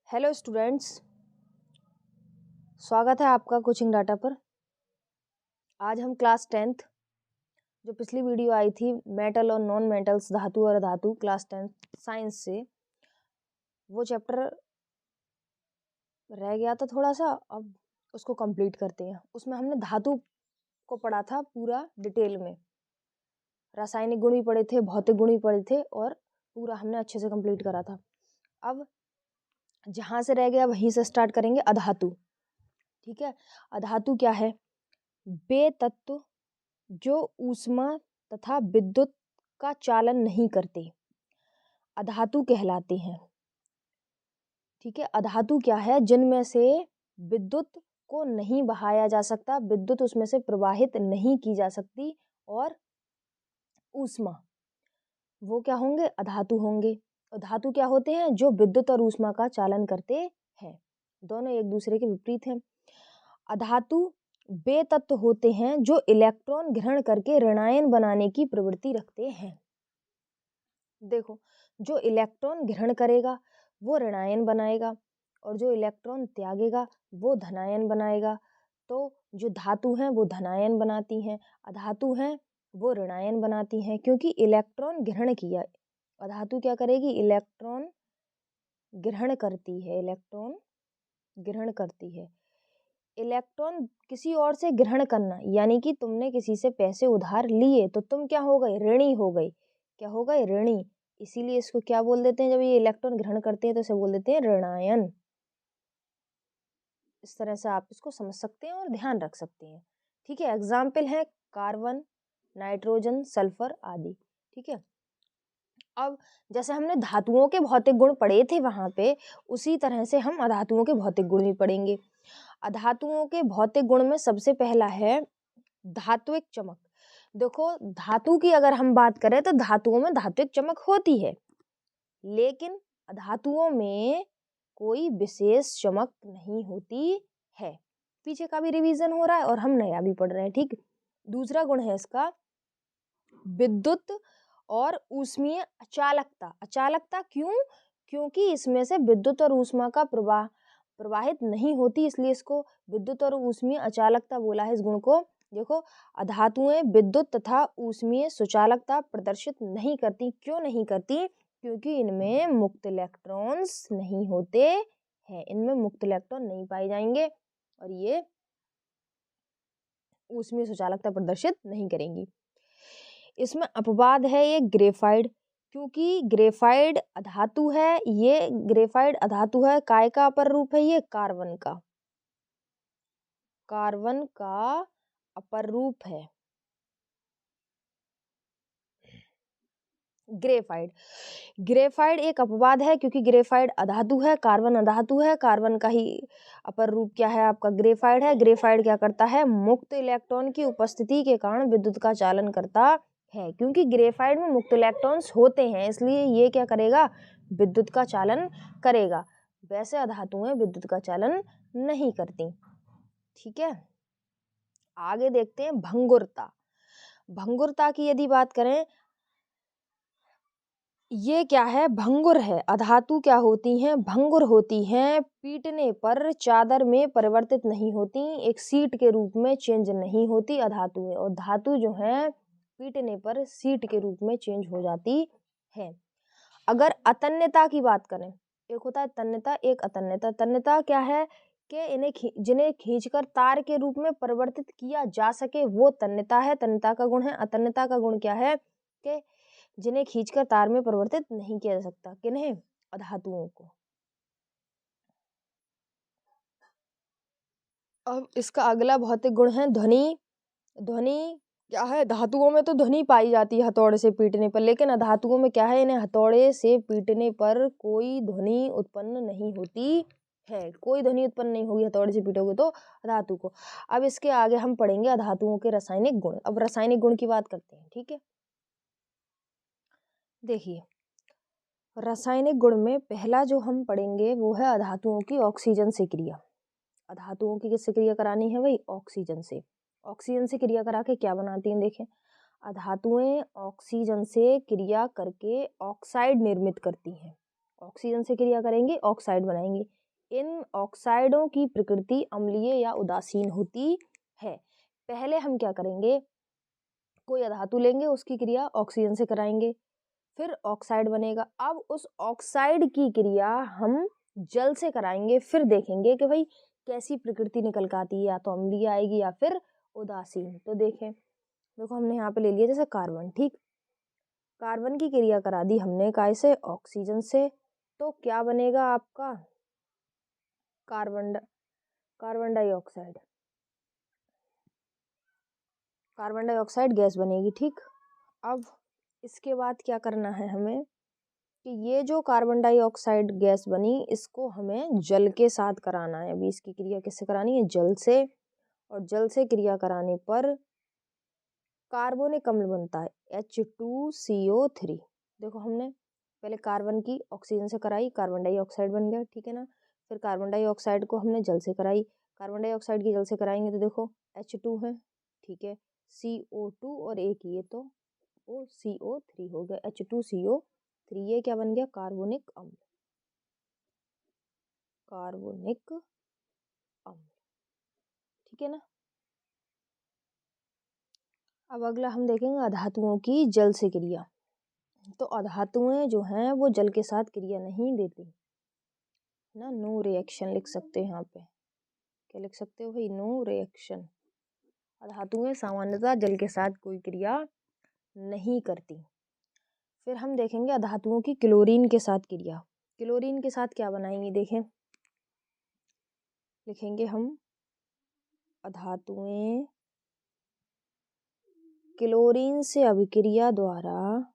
Hello students, स्वागत है आपका कोचिंग डाटा पर। आज हम क्लास 10th जो पिछली वीडियो आई थी मेटल और नॉन मेटल्स, धातु और अधातु, क्लास 10th साइंस से, वो चैप्टर रह गया था थोड़ा सा, अब उसको कंप्लीट करते हैं। उसमें हमने धातु को पढ़ा था पूरा डिटेल में, रासायनिक गुण भी पढ़े थे, भौतिक गुण भी पढ़े थे और पूरा हमने अच्छे से कंप्लीट करा था। अब जहाँ से रह गया वहीं से स्टार्ट करेंगे। अधातु, ठीक है। अधातु क्या है? वे तत्व जो ऊष्मा तथा विद्युत का चालन नहीं करते अधातु कहलाते हैं। ठीक है, अधातु क्या है? जिनमें से विद्युत को नहीं बहाया जा सकता, विद्युत उसमें से प्रवाहित नहीं की जा सकती, और ऊष्मा, वो क्या होंगे? अधातु होंगे। धातु क्या होते हैं? जो विद्युत और ऊष्मा का चालन करते हैं। दोनों एक दूसरे के विपरीत हैं। अधातु वे तत्व होते हैं जो इलेक्ट्रॉन ग्रहण करके ऋणायन बनाने की प्रवृत्ति रखते हैं। देखो, जो इलेक्ट्रॉन ग्रहण करेगा वो ऋणायन बनाएगा और जो इलेक्ट्रॉन त्यागेगा वो धनायन बनाएगा। तो जो धातु हैं वो धनायन बनाती हैं, अधातु हैं वो ऋणायन बनाती हैं, क्योंकि इलेक्ट्रॉन ग्रहण किया। अधातु क्या करेगी? इलेक्ट्रॉन ग्रहण करती है, इलेक्ट्रॉन ग्रहण करती है। इलेक्ट्रॉन किसी और से ग्रहण करना, यानी कि तुमने किसी से पैसे उधार लिए तो तुम क्या हो गए? ऋणी हो गए। क्या हो गए? ऋणी। इसीलिए इसको क्या बोल देते हैं? जब ये इलेक्ट्रॉन ग्रहण करते हैं तो इसे बोल देते हैं ऋणायन। इस तरह से आप इसको समझ सकते हैं और ध्यान रख सकते हैं। ठीक है, एग्जाम्पल है कार्बन, नाइट्रोजन, सल्फर आदि। ठीक है, अब जैसे हमने धातुओं के भौतिक गुण पढ़े थे वहां पे, उसी तरह से हम अधातुओं के भौतिक गुण भी पढ़ेंगे। अधातुओं के भौतिक गुण में सबसे पहला है धात्विक चमक। देखो, धातु की अगर हम बात करें तो धातुओं में धात्विक चमक होती है, लेकिन अधातुओं में कोई विशेष चमक नहीं होती है। पीछे का भी रिवीजन हो रहा है और हम नया भी पढ़ रहे हैं। ठीक, दूसरा गुण है इसका विद्युत और ऊष्मीय अचालकता। अचालकता क्यों? क्योंकि इसमें से विद्युत और ऊष्मा का प्रवाहित नहीं होती, इसलिए इसको विद्युत और ऊष्मीय अचालकता बोला है इस गुण को। देखो, अधातुएं विद्युत तथा ऊष्मीय सुचालकता प्रदर्शित नहीं करती। क्यों नहीं करती? क्योंकि इनमें मुक्त इलेक्ट्रॉन्स नहीं होते हैं, इनमें मुक्त इलेक्ट्रॉन नहीं पाए जाएंगे और ये ऊष्मीय सुचालकता प्रदर्शित नहीं करेंगी। इसमें अपवाद है ये ग्रेफाइड, क्योंकि ग्रेफाइड अधातु है। ये ग्रेफाइड अधातु है, काय का अपर रूप है? ये कार्बन का, कार्बन का अपर रूप है ग्रेफाइड। ग्रेफाइड एक अपवाद है क्योंकि ग्रेफाइड अधातु है, कार्बन अधातु है, कार्बन का ही अपर रूप क्या है? आपका ग्रेफाइड है। ग्रेफाइड क्या करता है? मुक्त इलेक्ट्रॉन की उपस्थिति के कारण विद्युत का चालन करता है। क्योंकि ग्रेफाइड में मुक्त इलेक्ट्रॉन्स होते हैं, इसलिए ये क्या करेगा? विद्युत का चालन करेगा। वैसे अधातुएं विद्युत का चालन नहीं करती। ठीक है, आगे देखते हैं भंगुरता। भंगुरता की यदि बात करें, ये क्या है? भंगुर है। अधातु क्या होती हैं? भंगुर होती हैं, पीटने पर चादर में परिवर्तित नहीं होती, एक सीट के रूप में चेंज नहीं होती अधातु है। और धातु जो है पीटने पर सीट के रूप में चेंज हो जाती है। अगर अतन्यता की बात करें, एक होता है तन्यता, एक अतन्यता। तन्यता क्या है? कि जिन्हें खींचकर तार के रूप में परिवर्तित किया जा सके, वो तन्यता है, तन्यता का गुण है। अतन्यता का गुण क्या है? कि जिन्हें खींचकर तार में परिवर्तित नहीं किया जा सकता। किन्हें? अधातुओं को। अब इसका अगला भौतिक गुण है ध्वनि। ध्वनि क्या है? धातुओं में तो ध्वनि पाई जाती है हथौड़े से पीटने पर, लेकिन अधातुओं में क्या है? इन्हें हथौड़े से पीटने पर कोई ध्वनि उत्पन्न नहीं होती है। कोई ध्वनि उत्पन्न नहीं होगी हथौड़े से पीटोगे तो धातु को। अब इसके आगे हम पढ़ेंगे अधातुओं के रासायनिक गुण। अब रासायनिक गुण की बात करते हैं। ठीक है, देखिए, रासायनिक गुण में पहला जो हम पढ़ेंगे वो है अधातुओं की ऑक्सीजन से क्रिया। अधातुओं की किससे क्रिया करानी है भाई? ऑक्सीजन से। ऑक्सीजन से क्रिया करा के क्या बनाती हैं? देखें, अधातुएं ऑक्सीजन से क्रिया करके ऑक्साइड निर्मित करती हैं। ऑक्सीजन से क्रिया करेंगे, ऑक्साइड बनाएंगे। इन ऑक्साइडों की प्रकृति अम्लीय या उदासीन होती है। पहले हम क्या करेंगे, कोई धातु लेंगे, उसकी क्रिया ऑक्सीजन से कराएंगे, फिर ऑक्साइड बनेगा। अब उस ऑक्साइड की क्रिया हम जल से कराएंगे, फिर देखेंगे कि भाई कैसी प्रकृति निकल के आती है, या तो अम्लीय आएगी या फिर उदासीन। तो देखें, देखो हमने यहाँ पे ले लिया जैसे कार्बन, ठीक, कार्बन की क्रिया करा दी हमने काय से, ऑक्सीजन से, तो क्या बनेगा आपका carbon dioxide, carbon dioxide gas बनेगी, ठीक। अब इसके बाद क्या करना है हमें कि ये जो कार्बन डाइऑक्साइड गैस बनी, इसको हमें जल के साथ कराना है। अभी इसकी क्रिया किससे करानी है, जल से, और जल से क्रिया कराने पर कार्बोनिक अम्ल बनता है H2CO3। देखो हमने पहले कार्बन की ऑक्सीजन से कराई, कार्बन डाइऑक्साइड बन गया, ठीक है ना। फिर कार्बन डाइऑक्साइड को हमने जल से कराई, कार्बन डाइऑक्साइड की जल से कराएंगे तो देखो H2 है, ठीक है, CO2 और एक ये तो वो CO3 हो गया, H2CO3। ये क्या बन गया, कार्बोनिक अम्ल, कार्बोनिक अम्ल, ठीक है ना। अब अगला हम देखेंगे अधातुओं की जल से क्रिया। तो अधातुएं जो हैं वो जल के साथ क्रिया नहीं देती ना, नो रिएक्शन लिख सकते हैं यहाँ पे। क्या लिख सकते हो भाई, नो रिएक्शन। अधातुएं सामान्यतः जल के साथ कोई क्रिया नहीं करती। फिर हम देखेंगे अधातुओं की क्लोरीन के साथ क्रिया। क्लोरीन के साथ क्या बनाएंगे, देखें, लिखेंगे हम अधातुएं क्लोरीन से अभिक्रिया द्वारा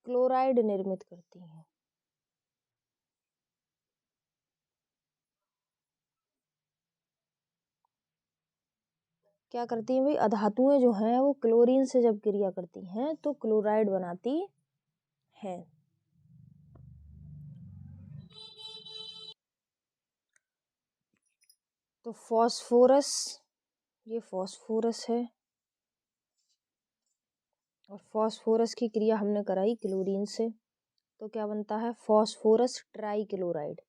क्लोराइड निर्मित करती हैं। क्या करती हैं भाई, अधातुएं जो हैं वो क्लोरीन से जब क्रिया करती हैं तो क्लोराइड बनाती हैं। तो फॉस्फोरस, ये फॉस्फोरस है, और फॉस्फोरस की क्रिया हमने कराई क्लोरीन से, तो क्या बनता है, फॉस्फोरस ट्राइक्लोराइड।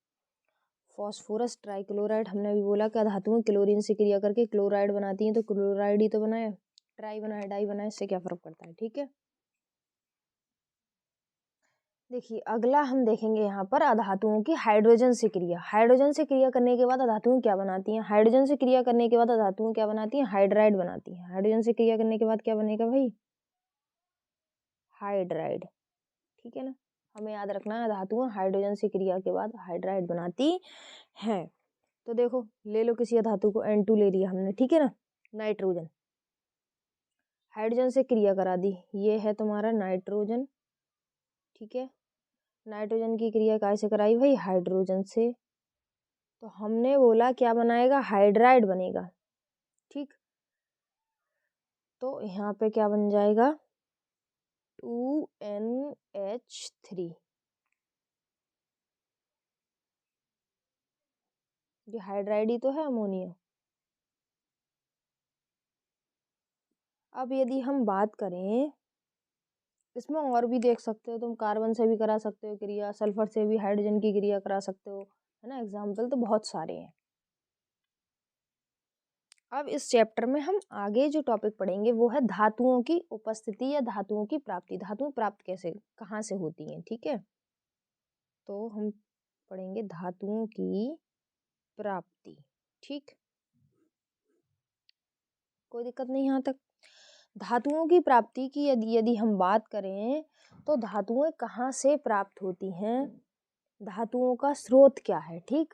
फॉस्फोरस ट्राइक्लोराइड हमने अभी बोला कि धातुएं क्लोरीन से क्रिया करके क्लोराइड बनाती हैं, तो क्लोराइड ही तो बनाया, ट्राई बनाया, डाई बनाया, इससे क्या फर्क पड़ता है, ठीक है। देखिए अगला हम देखेंगे यहाँ पर अधातुओं की हाइड्रोजन से क्रिया। हाइड्रोजन से क्रिया करने के बाद अधातुएं क्या बनाती हैं, हाइड्रोजन से क्रिया करने के बाद अधातुएं क्या बनाती हैं, हाइड्राइड बनाती हैं। हाइड्रोजन से क्रिया करने के बाद क्या बनेगा भाई, हाइड्राइड, ठीक है ना। हमें याद रखना है धातुएं हाइड्रोजन से क्रिया के बाद हाइड्राइड बनाती हैं। तो देखो ले लो किसी धातु को, N2 ले लिया हमने, ठीक है ना, नाइट्रोजन, हाइड्रोजन से क्रिया करा दी, ये है तुम्हारा नाइट्रोजन, ठीक है। नाइट्रोजन की क्रिया कैसे कराई भाई, हाइड्रोजन से, तो हमने बोला क्या बनाएगा, हाइड्राइड बनेगा, ठीक। तो यहाँ पे क्या बन जाएगा, 2NH3, ये हाइड्राइड ही तो है, अमोनिया। अब यदि हम बात करें, इसमें और भी देख सकते हो तुम, कार्बन से भी करा सकते हो क्रिया, सल्फर से भी हाइड्रोजन की क्रिया करा सकते हो, है ना, एग्जाम्पल तो बहुत सारे हैं। अब इस चैप्टर में हम आगे जो टॉपिक पढ़ेंगे वो है धातुओं की उपस्थिति या धातुओं की प्राप्ति। धातुएं प्राप्त कैसे, कहाँ से होती हैं, ठीक है। तो हम पढ़ेंगे धातुओं की प्राप्ति, ठीक, कोई दिक्कत नहीं यहाँ तक। धातुओं की प्राप्ति की यदि हम बात करें तो धातुएं कहाँ से प्राप्त होती हैं, धातुओं का स्रोत क्या है, ठीक।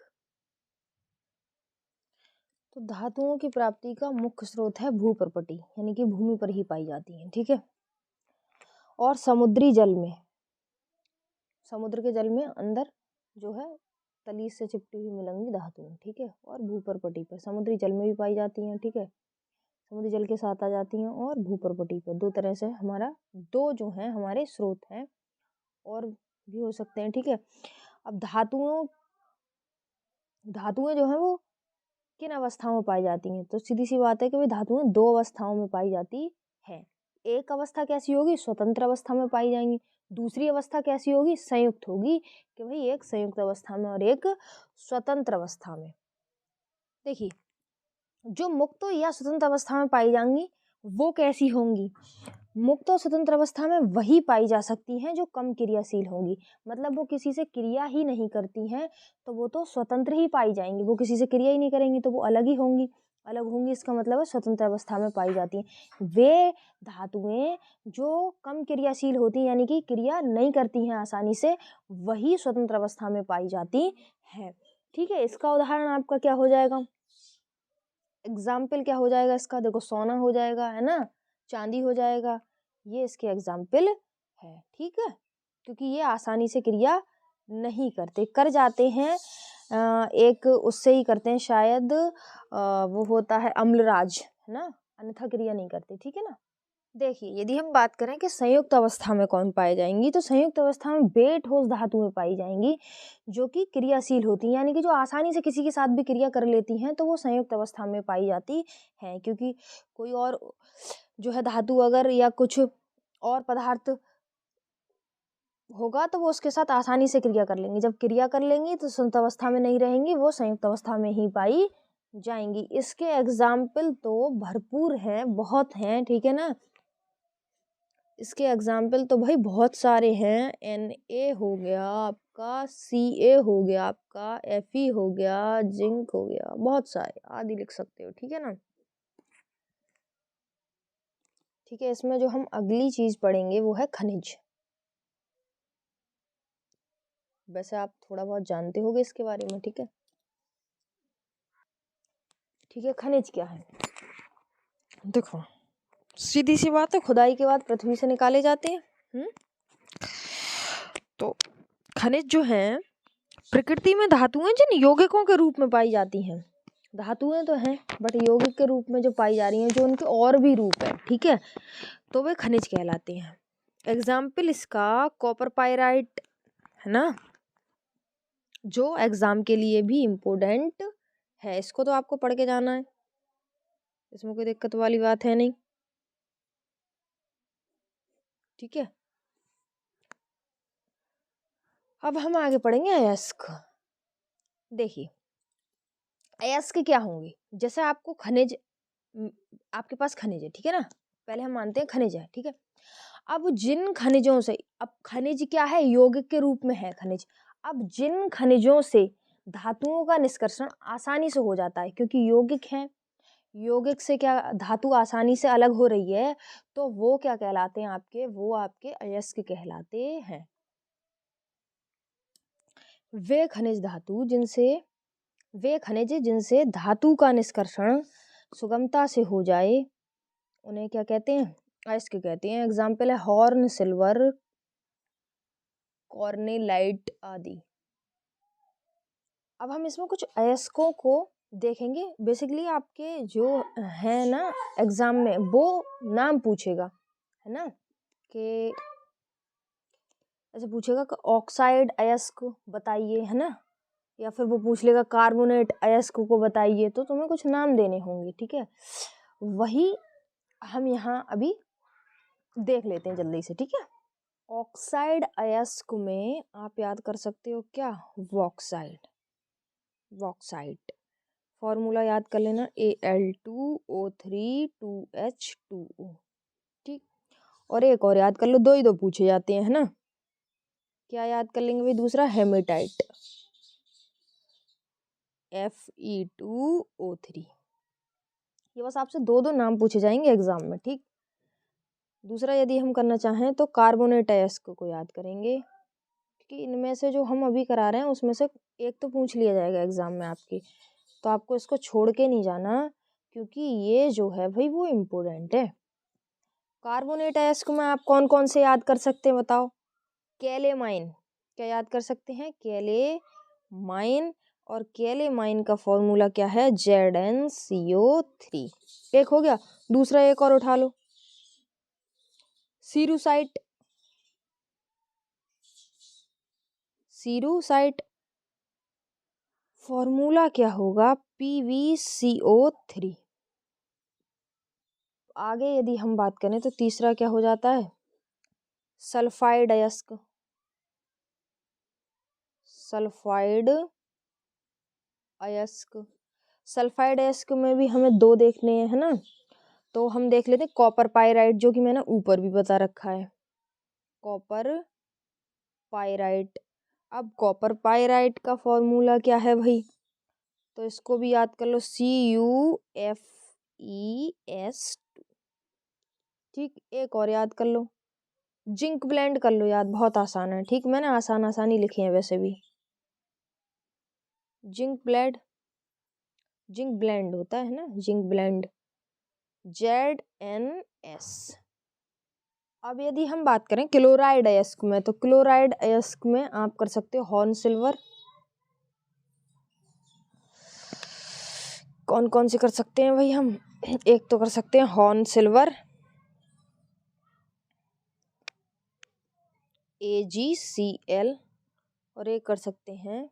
तो धातुओं की प्राप्ति का मुख्य स्रोत है भूपर्पटी, यानी कि भूमि पर ही पाई जाती हैं, ठीक है। और समुद्री जल में, समुद्र के जल में अंदर जो है तली से चिपटी हुई मिलेंगी धातुएं, ठीक है। और भूपर्पटी पर, समुद्री जल में भी पाई जाती हैं, ठीक है, समुद्री जल के साथ आ जाती हैं, और भूपर्पटी पर, दो तरह से हमारा, दो जो है हमारे स्रोत हैं, और भी हो सकते हैं, ठीक है। अब धातुएं जो है वो किन अवस्थाओं में पाई जाती हैं? तो सीधी सी बात है कि भाई धातुएं 2 अवस्थाओं में पाई जाती है। एक अवस्था कैसी होगी? स्वतंत्र अवस्था में पाई जाएंगी। दूसरी अवस्था कैसी होगी? संयुक्त होगी, कि भाई एक संयुक्त अवस्था में और एक स्वतंत्र अवस्था में। देखिए, जो मुक्त या स्वतंत्र अवस्था में पाई जाएंगी वो कैसी होंगी? मुक्त और स्वतंत्र अवस्था में वही पाई जा सकती हैं जो कम क्रियाशील होंगी, मतलब वो किसी से क्रिया ही नहीं करती हैं, तो वो तो स्वतंत्र ही पाई जाएंगी। वो किसी से क्रिया ही नहीं करेंगी तो वो अलग ही होंगी। अलग होंगी इसका मतलब है स्वतंत्र अवस्था में पाई जाती हैं। वे धातुएं जो कम क्रियाशील होती हैं, यानी कि क्रिया नहीं करती हैं आसानी से, वही स्वतंत्र अवस्था में पाई जाती हैं। ठीक है, इसका उदाहरण आपका क्या हो जाएगा? एग्जाम्पल क्या हो जाएगा इसका? देखो, सोना हो जाएगा, है ना, चांदी हो जाएगा, ये इसके एग्जाम्पल है। ठीक है, क्योंकि ये आसानी से क्रिया नहीं करते, कर जाते हैं एक उससे ही करते हैं शायद, वो होता है अम्लराज, है ना, अन्यथा क्रिया नहीं करते। ठीक है ना। देखिए, यदि हम बात करें कि संयुक्त अवस्था में कौन पाई जाएंगी, तो संयुक्त अवस्था में बे ठोस धातुएं पाई जाएंगी जो कि क्रियाशील होती हैं, यानी कि जो आसानी से किसी के साथ भी क्रिया कर लेती हैं, तो वो संयुक्त अवस्था में पाई जाती हैं। क्योंकि कोई और जो है धातु अगर या कुछ और पदार्थ होगा तो वो उसके साथ आसानी से क्रिया कर लेंगी। जब क्रिया कर लेंगी तो संयुक्त अवस्था में नहीं रहेंगी, वो संयुक्त अवस्था में ही पाई जाएंगी। इसके एग्जाम्पल तो भरपूर हैं, बहुत हैं। ठीक है ना। इसके एग्जाम्पल तो भाई बहुत सारे हैं। Na हो गया आपका, Ca हो गया आपका, Fe हो गया, जिंक हो गया, बहुत सारे आदि लिख सकते हो। ठीक है ना। ठीक है, इसमें जो हम अगली चीज पढ़ेंगे वो है खनिज। वैसे आप थोड़ा बहुत जानते होगे इसके बारे में। ठीक है। ठीक है, खनिज क्या है? देखो, सीधी सी बात है, खुदाई के बाद पृथ्वी से निकाले जाते हैं। तो खनिज जो है प्रकृति में धातुएं जिन यौगिकों के रूप में पाई जाती हैं। धातुएं तो हैं बट यौगिक के रूप में जो पाई जा रही हैं, जो उनके और भी रूप है, ठीक है, तो वे खनिज कहलाते हैं। एग्जाम्पल इसका कॉपर पाइराइट, है ना, जो एग्जाम के लिए भी इम्पोर्टेंट है। इसको तो आपको पढ़ के जाना है, इसमें कोई दिक्कत वाली बात है नहीं। ठीक है, अब हम आगे पढ़ेंगे अयस्क। देखिए, अयस्क क्या होंगे? जैसे आपको खनिज, आपके पास खनिज है, ठीक है ना, पहले हम मानते हैं खनिज है, ठीक है। अब जिन खनिजों से, अब खनिज क्या है? यौगिक के रूप में है खनिज। अब जिन खनिजों से धातुओं का निष्कर्षण आसानी से हो जाता है, क्योंकि यौगिक है, यौगिक से क्या धातु आसानी से अलग हो रही है, तो वो क्या कहलाते हैं आपके? वो आपके अयस्क कहलाते हैं। वे खनिज जिनसे धातु का निष्कर्षण सुगमता से हो जाए, उन्हें क्या कहते हैं? अयस्क कहते हैं। एग्जाम्पल है हॉर्न सिल्वर, कॉर्नेलाइट आदि। अब हम इसमें कुछ अयस्कों को देखेंगे। बेसिकली आपके जो है ना एग्जाम में, वो नाम पूछेगा, है ना, कि ऐसे पूछेगा कि ऑक्साइड अयस्क बताइए, है ना, या फिर वो पूछ लेगा कार्बोनेट अयस्क को बताइए, तो तुम्हें कुछ नाम देने होंगे। ठीक है, वही हम यहाँ अभी देख लेते हैं जल्दी से। ठीक है, ऑक्साइड अयस्क में आप याद कर सकते हो क्या? वॉक्साइड। वॉक्साइड फॉर्मूला याद कर लेना, Al2O3 2H2O। ठीक, और एक और याद कर लो, दो ही दो पूछे जाते हैं, है ना। क्या याद कर लेंगे भाई? दूसरा हेमेटाइट, Fe2O3। ये बस आपसे दो दो नाम पूछे जाएंगे एग्जाम में। ठीक, दूसरा यदि हम करना चाहें तो कार्बोनेट अयस्क को याद करेंगे, क्योंकि इनमें से जो हम अभी करा रहे हैं उसमें से एक तो पूछ लिया जाएगा एग्जाम में आपकी, तो आपको इसको छोड़ के नहीं जाना, क्योंकि ये जो है भाई वो इम्पोर्टेंट है। कार्बोनेट अयस्क में आप कौन कौन से याद कर सकते हैं बताओ? कैलेमाइन, क्या याद कर सकते हैं? कैलेमाइन। और कैलेमाइन का फॉर्मूला क्या है? ZnCO3। एक हो गया, दूसरा एक और उठा लो, सीरुसाइट। सीरूसाइट। फॉर्मूला क्या होगा? PbCO3। आगे यदि हम बात करें तो तीसरा क्या हो जाता है? सल्फाइड अयस्क। सल्फाइड अयस्क। सल्फाइड अयस्क में भी हमें दो देखने हैं, है ना? तो हम देख लेते हैं कॉपर पाइराइट, जो कि मैंने ऊपर भी बता रखा है, कॉपर पाइराइट। अब कॉपर पाइराइट का फॉर्मूला क्या है भाई? तो इसको भी याद कर लो, CuFeS2। ठीक, एक और याद कर लो, जिंक ब्लेंड कर लो याद, बहुत आसान है। ठीक, मैंने आसान ही लिखे हैं वैसे भी। जिंक ब्लेंड होता है ना, जिंक ब्लेंड, ZnS। अब यदि हम बात करें क्लोराइड अयस्क में, तो क्लोराइड अयस्क में आप कर सकते हो हॉर्न सिल्वर। कौन कौन से कर सकते हैं भाई हम? एक तो कर सकते हैं हॉर्न सिल्वर, AgCl, और एक कर सकते हैं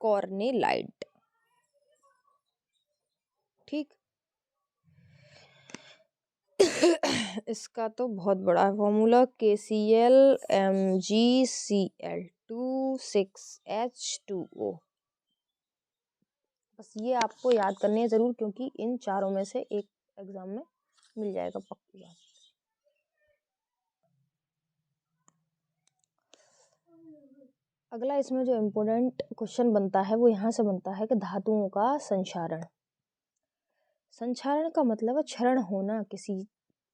कॉर्नेलाइट। ठीक इसका तो बहुत बड़ा है फॉर्मूला, KCl MgCl2 6H2O। बस ये आपको याद करनी है जरूर, क्योंकि इन चारों में से एक एग्जाम में मिल जाएगा, पक्की बात। अगला इसमें जो इम्पोर्टेंट क्वेश्चन बनता है वो यहाँ से बनता है कि धातुओं का संक्षारण। संक्षारण का मतलब है क्षरण होना किसी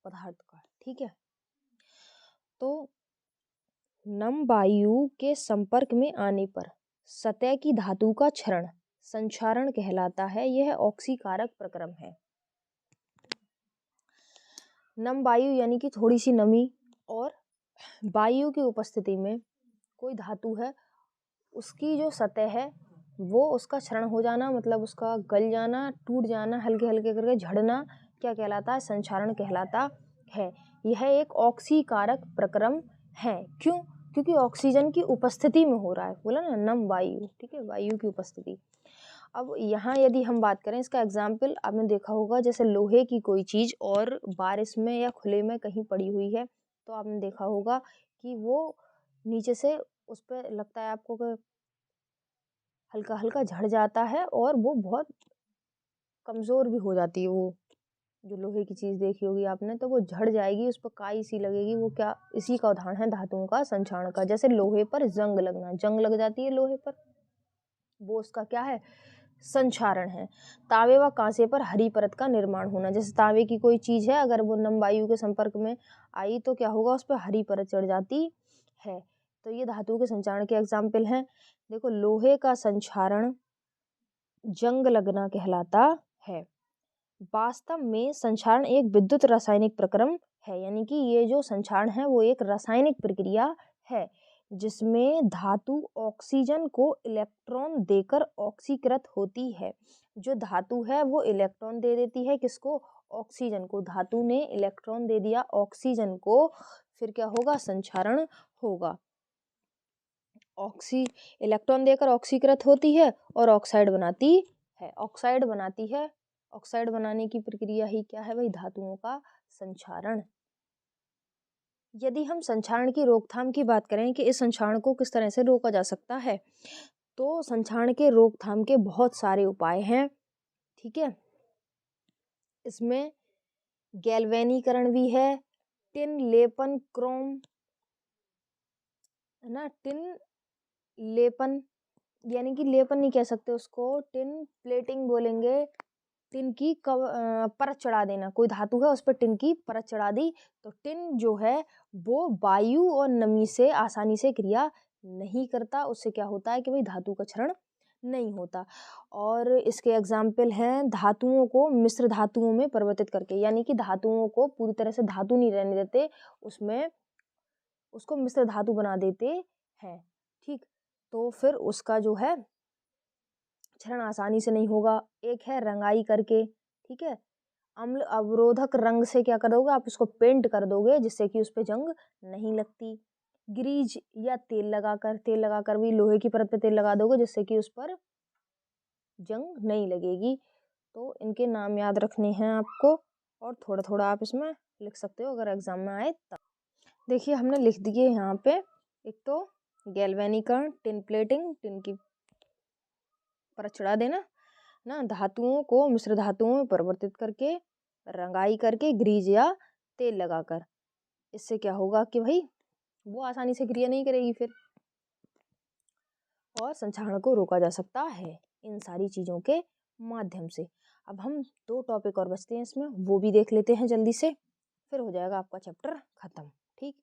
पदार्थ का। ठीक है, तो नम वायु के संपर्क में आने पर सतह की धातु का क्षरण संक्षारण कहलाता है। यह ऑक्सीकारक प्रक्रम है। नम वायु यानी कि थोड़ी सी नमी और वायु की उपस्थिति में कोई धातु है, उसकी जो सतह है वो उसका क्षरण हो जाना, मतलब उसका गल जाना, टूट जाना, हल्के हल्के करके झड़ना, क्या कहलाता है? संक्षारण कहलाता है। यह एक ऑक्सीकारक प्रक्रम है। क्यों? क्योंकि ऑक्सीजन की उपस्थिति में हो रहा है, बोला ना, नम वायु। ठीक है, वायु की उपस्थिति। अब यहाँ यदि हम बात करें इसका एग्जाम्पल, आपने देखा होगा जैसे लोहे की कोई चीज़ और बारिश में या खुले में कहीं पड़ी हुई है, तो आपने देखा होगा कि वो नीचे से उस पर लगता है आपको कि हल्का हल्का झड़ जाता है और वो बहुत कमज़ोर भी हो जाती है। वो जो लोहे की चीज़ देखी होगी आपने, तो वो झड़ जाएगी, उस पर काई सी लगेगी। वो क्या, इसी का उदाहरण है धातुओं का संक्षारण का। जैसे लोहे पर जंग लगना, जंग लग जाती है लोहे पर, वो उसका क्या है? संक्षारण है। तांबे व कांसे पर हरी परत का निर्माण होना, जैसे तांबे की कोई चीज़ है, अगर वो नम वायु के संपर्क में आई तो क्या होगा? उस पर हरी परत चढ़ जाती है। तो ये धातुओं के संक्षारण के एग्जाम्पल हैं। देखो, लोहे का संक्षारण जंग लगना कहलाता है। वास्तव में संक्षारण एक विद्युत रासायनिक प्रक्रम है, यानी कि ये जो संक्षारण है वो एक रासायनिक प्रक्रिया है जिसमें धातु ऑक्सीजन को इलेक्ट्रॉन देकर ऑक्सीकृत होती है। जो धातु है वो इलेक्ट्रॉन दे देती है, किसको? ऑक्सीजन को। धातु ने इलेक्ट्रॉन दे दिया ऑक्सीजन को, फिर क्या होगा? संक्षारण होगा। इलेक्ट्रॉन देकर ऑक्सीकृत होती है और ऑक्साइड बनाती है। ऑक्साइड बनाने की प्रक्रिया ही क्या है भाई? धातुओं का संक्षारण। यदि हम संक्षारण की रोकथाम की बात करें कि इस संक्षारण को किस तरह से रोका जा सकता है, तो संक्षारण के रोकथाम के बहुत सारे उपाय हैं। ठीक है, इसमें गैल्वेनीकरण भी है, टिन लेपन, क्रोम, है ना, टिन लेपन, यानी कि लेपन नहीं कह सकते उसको, टिन प्लेटिंग बोलेंगे। टिन की परत चढ़ा देना, कोई धातु है उस पर टिन की परत चढ़ा दी, तो टिन जो है वो वायु और नमी से आसानी से क्रिया नहीं करता। उससे क्या होता है कि भाई धातु का क्षरण नहीं होता। और इसके एग्जाम्पल हैं धातुओं को मिश्र धातुओं में परिवर्तित करके, यानी कि धातुओं को पूरी तरह से धातु नहीं रहने देते, उसमें उसको मिश्र धातु बना देते हैं। ठीक, तो फिर उसका जो है क्षरण आसानी से नहीं होगा। एक है रंगाई करके। ठीक है, अम्ल अवरोधक रंग से क्या कर दोगे आप? इसको पेंट कर दोगे जिससे कि उस पर जंग नहीं लगती। ग्रीज या तेल लगाकर भी लोहे की परत पे तेल लगा दोगे जिससे कि उस पर जंग नहीं लगेगी। तो इनके नाम याद रखने हैं आपको और थोड़ा थोड़ा आप इसमें लिख सकते हो अगर एग्जाम में आए तब। देखिए हमने लिख दिए यहाँ पे, एक तो गैल्वेनीकरण, टिन प्लेटिंग, टिन की परत चढ़ा देना ना, धातुओं को मिश्र धातुओं में परिवर्तित करके, रंगाई करके, ग्रीज या तेल लगाकर। इससे क्या होगा कि भाई वो आसानी से क्रिया नहीं करेगी फिर, और संक्षारण को रोका जा सकता है इन सारी चीज़ों के माध्यम से। अब हम 2 टॉपिक और बचते हैं इसमें, वो भी देख लेते हैं जल्दी से, फिर हो जाएगा आपका चैप्टर खत्म। ठीक,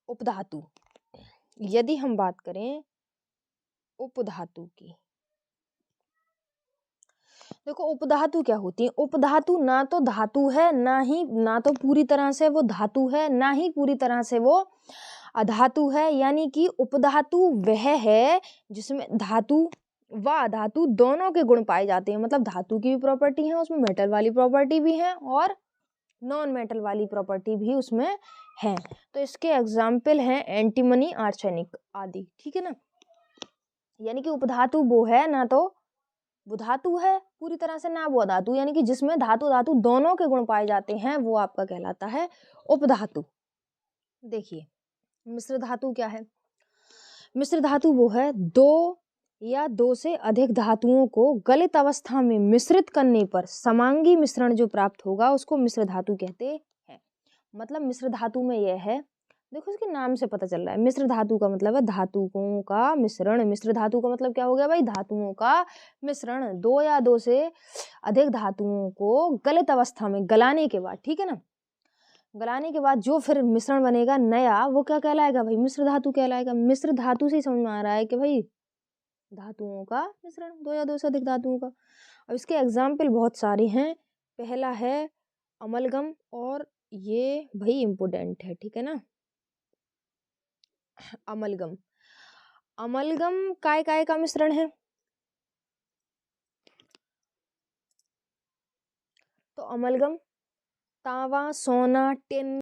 उपधातु। यदि हम बात करें उपधातु की, देखो उपधातु क्या होती है। उपधातु ना तो धातु है, ना तो पूरी तरह से वो धातु है, ना ही पूरी तरह से वो अधातु है। यानी कि उपधातु वह है जिसमें धातु व अधातु दोनों के गुण पाए जाते हैं। मतलब धातु की भी प्रॉपर्टी है उसमें, मेटल वाली प्रॉपर्टी भी है और नॉन मेटल वाली प्रॉपर्टी भी उसमें है। तो इसके एग्जाम्पल हैं एंटीमनी, आर्सेनिक आदि। ठीक है ना। यानी कि उपधातु वो है ना तो वो धातु है पूरी तरह से, ना वो धातु, यानी कि जिसमें धातु धातु दोनों के गुण पाए जाते हैं वो आपका कहलाता है उपधातु। देखिए मिश्र धातु क्या है। मिश्र धातु वो है दो या दो से अधिक धातुओं को गलित अवस्था में मिश्रित करने पर समांगी मिश्रण जो प्राप्त होगा उसको मिश्र धातु कहते हैं। मतलब मिश्र धातु में यह है, देखो इसके नाम से पता चल रहा है, मिश्र धातु का मतलब है धातुओं का मिश्रण। मिश्र धातु का मतलब क्या हो गया भाई, धातुओं का मिश्रण। दो या दो से अधिक धातुओं को गलित अवस्था में गलाने के बाद, ठीक है ना, गलाने के बाद जो फिर मिश्रण बनेगा नया, वो क्या कहलाएगा भाई, मिश्र धातु कहलाएगा। मिश्र धातु से ही समझ में आ रहा है कि भाई धातुओं का मिश्रण, दो या दो से अधिक धातुओं का। अब इसके एग्जाम्पल बहुत सारे हैं। पहला है अमलगम, और ये भाई इम्पोर्टेंट है, ठीक है ना। अमलगम, अमलगम काय काय का मिश्रण है। तो अमलगम तांबा, सोना, टिन